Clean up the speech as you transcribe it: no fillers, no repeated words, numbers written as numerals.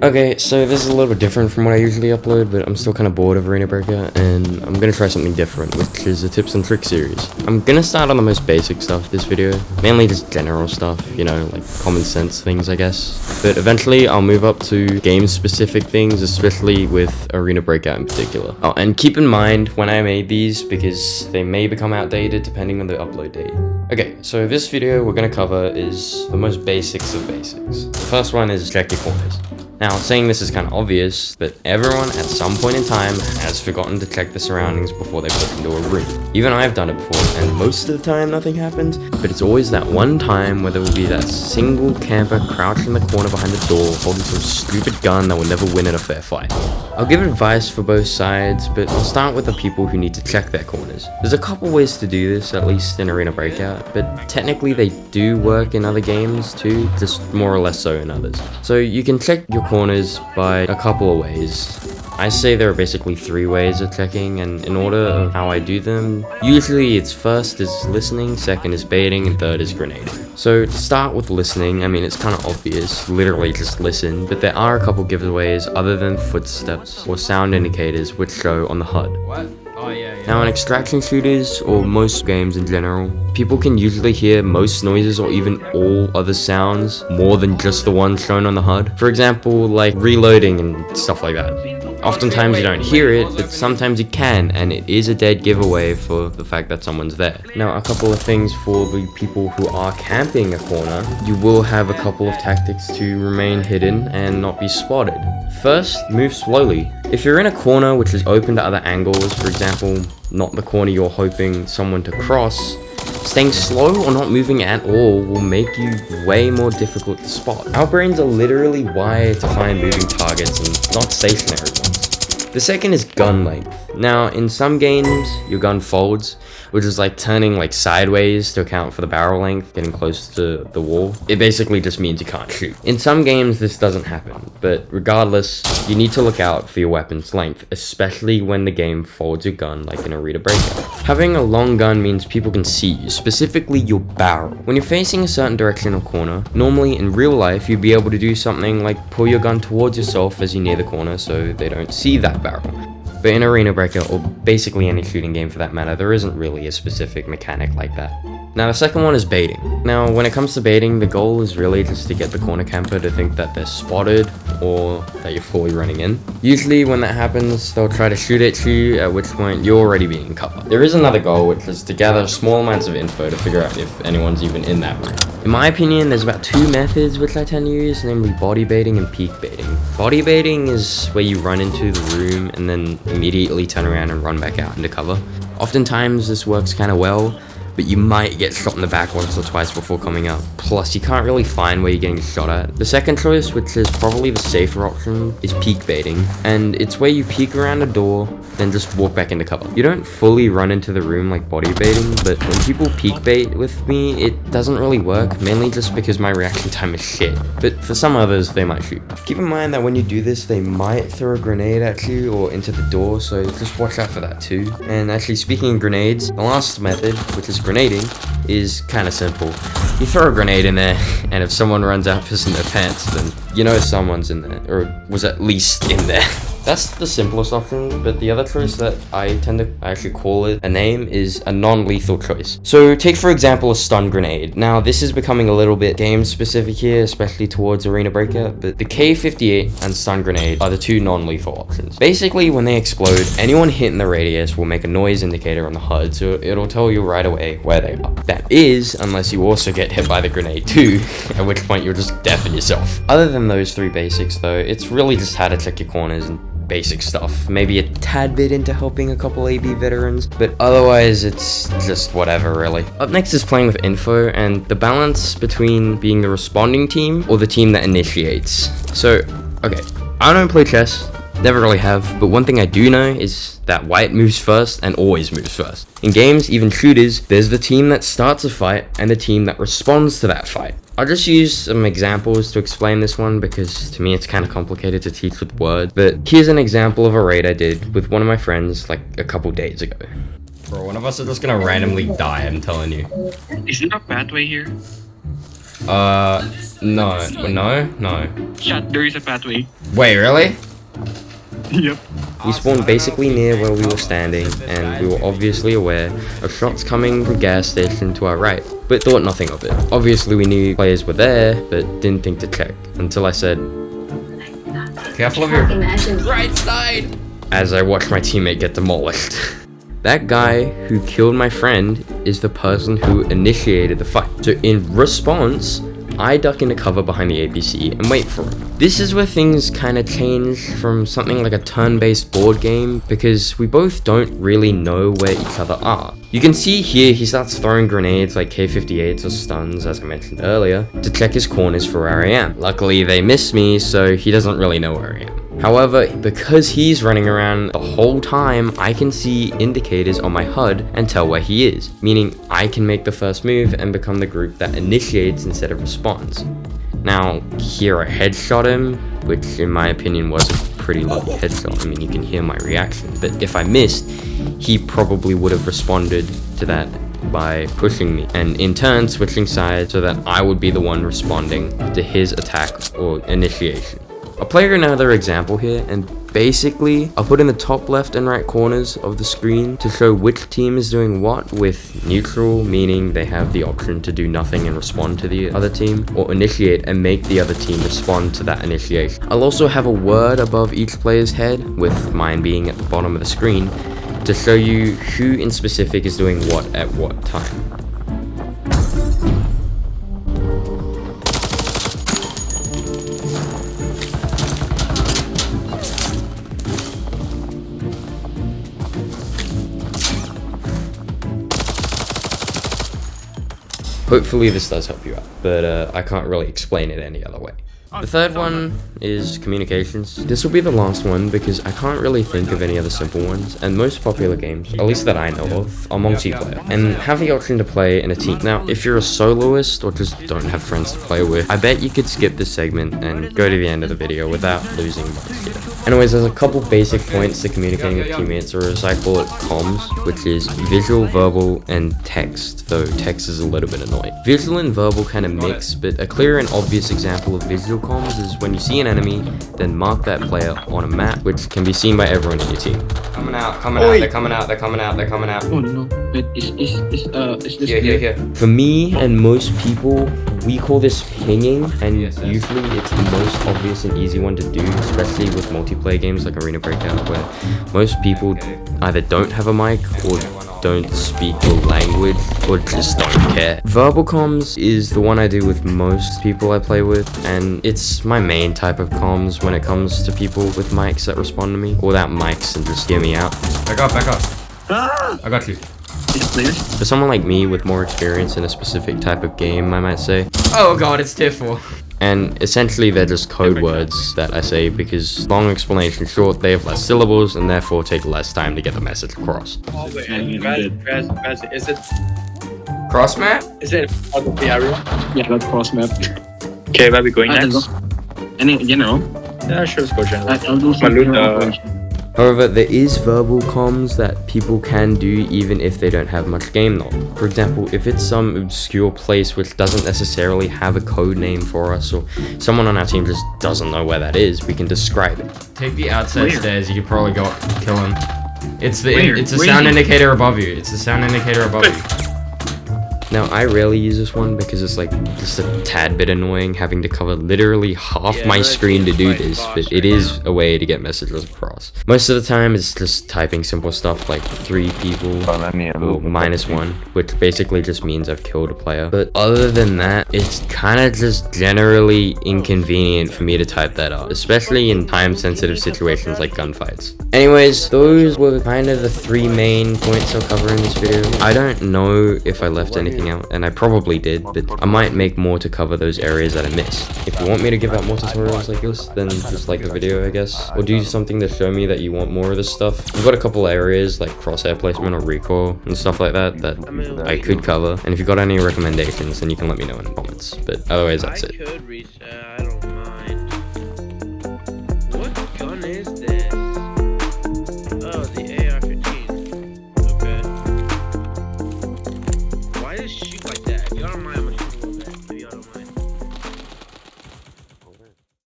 Okay, so this is a little bit different from what I usually upload, but I'm still kind of bored of Arena Breakout, and I'm gonna try something different, which is a tips and tricks series. I'm gonna start on the most basic stuff this video, mainly just general stuff, you know, like common sense things, I guess. But eventually, I'll move up to game-specific things, especially with Arena Breakout in particular. Oh, and keep in mind when I made these, because they may become outdated depending on the upload date. Okay, so this video we're gonna cover is the most basics of basics. The first one is check your corners. Now, saying this is kind of obvious, but everyone at some point in time has forgotten to check the surroundings before they put into a room. Even I've done it before, and most of the time nothing happens, but it's always that one time where there will be that single camper crouched in the corner behind the door holding some stupid gun that will never win in a fair fight. I'll give advice for both sides, but I'll start with the people who need to check their corners. There's a couple ways to do this, at least in Arena Breakout, but technically they do work in other games too, just more or less so in others. So you can check your corners by a couple of ways. I say there are basically 3 ways of checking, and in order of how I do them, usually it's first is listening, second is baiting, and third is grenading. So to start with listening, I mean it's kind of obvious, literally just listen, but there are a couple giveaways other than footsteps or sound indicators which show on the HUD. What? Oh, yeah. Now in extraction shooters, or most games in general, people can usually hear most noises or even all other sounds more than just the ones shown on the HUD. For example, like reloading and stuff like that. Oftentimes you don't hear it, but sometimes you can, and it is a dead giveaway for the fact that someone's there. Now, a couple of things for the people who are camping a corner. You will have a couple of tactics to remain hidden and not be spotted. First, move slowly. If you're in a corner which is open to other angles, for example, not the corner you're hoping someone to cross, staying slow or not moving at all will make you way more difficult to spot. Our brains are literally wired to find moving targets and not stationary ones. The second is gun length. Now, in some games, your gun folds, which is like turning like sideways to account for the barrel length, getting close to the wall. It basically just means you can't shoot. In some games, this doesn't happen, but regardless, you need to look out for your weapon's length, especially when the game folds your gun like in Arena Breakout. Having a long gun means people can see you, specifically your barrel. When you're facing a certain direction or corner, normally in real life, you'd be able to do something like pull your gun towards yourself as you near the corner so they don't see that barrel. But in Arena Breakout, or basically any shooting game for that matter, there isn't really a specific mechanic like that. Now the second one is baiting. Now when it comes to baiting, the goal is really just to get the corner camper to think that they're spotted or that you're fully running in. Usually when that happens, they'll try to shoot at you, at which point you're already being covered. There is another goal, which is to gather small amounts of info to figure out if anyone's even in that room. In my opinion, there's about 2 methods which I tend to use, namely body baiting and peek baiting. Body baiting is where you run into the room and then immediately turn around and run back out into cover. Oftentimes this works kind of well, but you might get shot in the back once or twice before coming up. Plus, you can't really find where you're getting shot at. The second choice, which is probably the safer option, is peek baiting. And it's where you peek around a door, then just walk back into cover. You don't fully run into the room like body baiting, but when people peek bait with me, it doesn't really work, mainly just because my reaction time is shit. But for some others, they might shoot. Keep in mind that when you do this, they might throw a grenade at you or into the door, so just watch out for that too. And actually, speaking of grenades, the last method, which is grenading, is kind of simple. You throw a grenade in there, and if someone runs out pissing their pants, then you know someone's in there, or was at least in there. That's the simplest option, but the other choice that I tend to actually call it a name is a non-lethal choice. So take for example a stun grenade. Now this is becoming a little bit game specific here, especially towards Arena Breakout, but the K58 and stun grenade are the 2 non-lethal options. Basically when they explode, anyone hit in the radius will make a noise indicator on the HUD, so it'll tell you right away where they are. That is, unless you also get hit by the grenade too, at which point you'll just deafen yourself. Other than those 3 basics though, it's really just how to check your corners and basic stuff, maybe a tad bit into helping a couple AB veterans, but otherwise it's just whatever really. Up next is playing with info and the balance between being the responding team or the team that initiates. So, okay, I don't play chess, never really have, but one thing I do know is that white moves first and always moves first. In games, even shooters, there's the team that starts a fight and the team that responds to that fight. I'll just use some examples to explain this one because to me it's kind of complicated to teach with words, but here's an example of a raid I did with one of my friends like a couple days ago. Bro, one of us is just gonna randomly die, I'm telling you. Is there a pathway here? No. Chat, there is a pathway. Wait, really? Yep. We spawned basically near where we were standing, and we were obviously aware of shots coming from gas station to our right, but thought nothing of it. Obviously we knew players were there, but didn't think to check, until I said, "Careful of your right side!" as I watched my teammate get demolished. That guy who killed my friend is the person who initiated the fight. So in response, I duck into cover behind the APC and wait for him. This is where things kind of change from something like a turn-based board game, because we both don't really know where each other are. You can see here he starts throwing grenades like K58s or stuns, as I mentioned earlier, to check his corners for where I am. Luckily they missed me, so he doesn't really know where I am. However, because he's running around the whole time, I can see indicators on my HUD and tell where he is, meaning I can make the first move and become the group that initiates instead of responds. Now, here I headshot him, which in my opinion was a pretty lucky headshot. I mean, you can hear my reaction, but if I missed, he probably would have responded to that by pushing me, and in turn switching sides so that I would be the one responding to his attack or initiation. I'll play another example here, and basically I'll put in the top left and right corners of the screen to show which team is doing what, with neutral meaning they have the option to do nothing and respond to the other team, or initiate and make the other team respond to that initiation. I'll also have a word above each player's head, with mine being at the bottom of the screen, to show you who in specific is doing what at what time. Hopefully this does help you out, but I can't really explain it any other way. The third one is communications. This will be the last one because I can't really think of any other simple ones, and most popular games, at least that I know of, are multiplayer, and have the option to play in a team. Now, if you're a soloist or just don't have friends to play with, I bet you could skip this segment and go to the end of the video without losing much here. Anyways, there's a couple basic points to communicating with teammates, or as I call it, comms, which is visual, verbal, and text, though text is a little bit annoying. Visual and verbal kind of mix, but a clear and obvious example of visual comms is when you see an enemy, then mark that player on a map, which can be seen by everyone in your team. Coming out, they're coming out. Oh no, wait, is this Here. For me and most people, we call this pinging, and usually it's the most obvious and easy one to do, especially with multiplayer games like Arena Breakout, where most people either don't have a mic or don't speak the language or just don't care. Verbal comms is the one I do with most people I play with, and it's my main type of comms when it comes to people with mics that respond to me, or without mics and just hear me out. Back up. Ah! I got you. Please. For someone like me with more experience in a specific type of game, I might say, oh god, it's tier 4. And essentially they're just code words that I say because, long explanation short, they have less syllables and therefore take less time to get the message across. Oh wait, Raz, is it Cross map? is it out of the area? Yeah, that's cross map. Okay, where are we going I next? Any general? Yeah, sure, let's go general. I'll do some MacLeod, general operation. However, there is verbal comms that people can do even if they don't have much game knowledge. For example, if it's some obscure place which doesn't necessarily have a code name for us, or someone on our team just doesn't know where that is, we can describe it. Take the outside stairs, you could probably go up and kill him. It's the sound indicator above you. It's the sound indicator above you. Now, I rarely use this one because it's like just a tad bit annoying having to cover literally half my screen to do this, but it is a way to get messages across. Most of the time, it's just typing simple stuff like 3 people or -1, which basically just means I've killed a player. But other than that, it's kind of just generally inconvenient for me to type that up, especially in time-sensitive situations like gunfights. Anyways, those were kind of the 3 main points I'll cover in this video. I don't know if I left anything out, and I probably did, but I might make more to cover those areas that I missed. If you want me to give out more tutorials like this, then just like the video, I guess, or do something to show me that you want more of this stuff. I've got a couple areas like crosshair placement or recoil and stuff like that that I could cover, and if you've got any recommendations, then you can let me know in the comments. But otherwise, that's it.